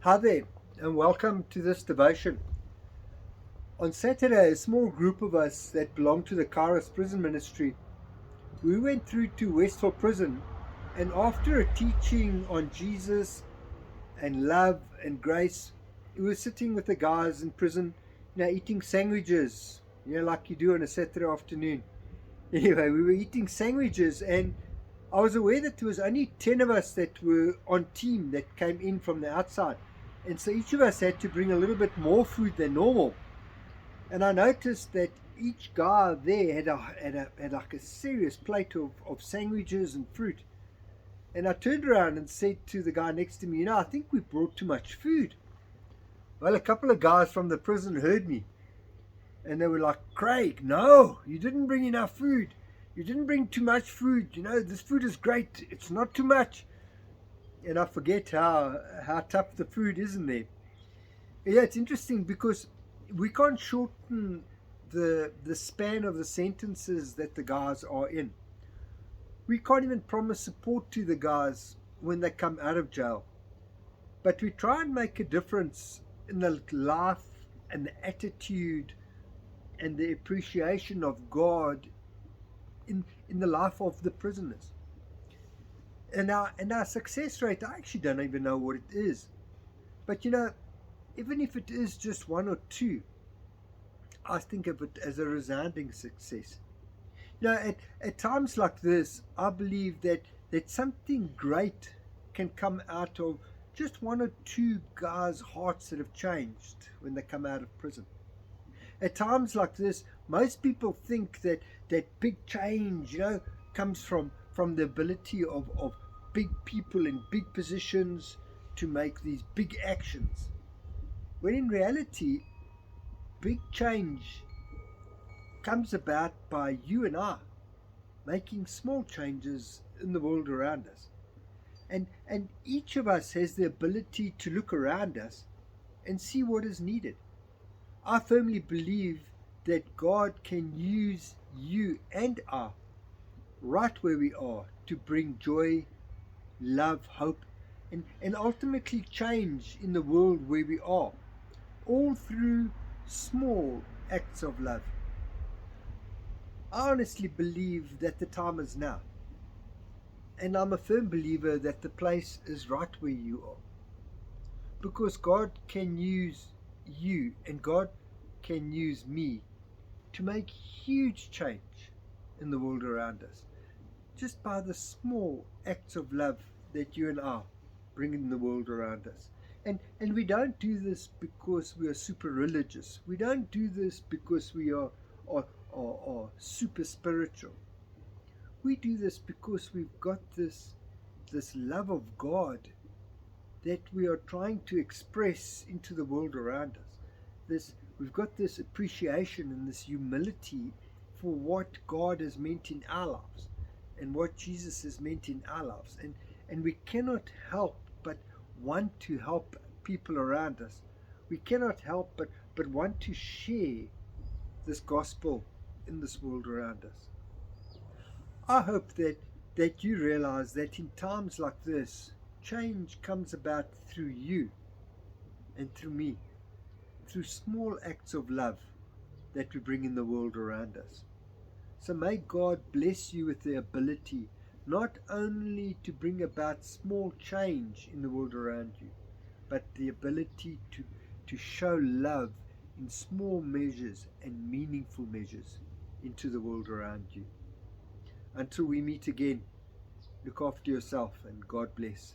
Hi there, and welcome to this devotion. On Saturday, a small group of us that belong to the Kairos Prison Ministry, we went through to Westford Prison, and after a teaching on Jesus and love and grace, we were sitting with the guys in prison, eating sandwiches, like you do on a Saturday afternoon. Anyway, we were eating sandwiches, and I was aware that there was only 10 of us that were on team that came in from the outside. And so each of us had to bring a little bit more food than normal. And I noticed that each guy there had like a serious plate of sandwiches and fruit. And I turned around and said to the guy next to me, I think we brought too much food. Well, a couple of guys from the prison heard me. And they were like, Craig, no, you didn't bring enough food. You didn't bring too much food. This food is great. It's not too much. And I forget how tough the food is in there. Yeah, it's interesting because we can't shorten the span of the sentences that the guys are in. We can't even promise support to the guys when they come out of jail. But we try and make a difference in the life and the attitude and the appreciation of God in the life of the prisoners. And our success rate, I actually don't even know what it is. But even if it is just one or two, I think of it as a resounding success. At times like this, I believe that something great can come out of just one or two guys' hearts that have changed when they come out of prison. At times like this, most people think that big change, comes from the ability of big people in big positions to make these big actions. When in reality, big change comes about by you and I making small changes in the world around us. And each of us has the ability to look around us and see what is needed. I firmly believe that God can use you and I right where we are to bring joy, love, hope, and ultimately change in the world where we are, all through small acts of love. I honestly believe that the time is now, and I'm a firm believer that the place is right where you are, because God can use you and God can use me to make huge change in the world around us, just by the small acts of love that you and I bring in the world around us. And we don't do this because we are super religious. We don't do this because we are super spiritual. We do this because we've got this love of God that we are trying to express into the world around us. We've got this appreciation and this humility for what God has meant in our lives and what Jesus has meant in our lives. And we cannot help but want to help people around us. We cannot help but want to share this gospel in this world around us. I hope that you realize that in times like this, change comes about through you and through me, through small acts of love that we bring in the world around us. So may God bless you with the ability not only to bring about small change in the world around you, but the ability to show love in small measures and meaningful measures into the world around you. Until we meet again, look after yourself and God bless.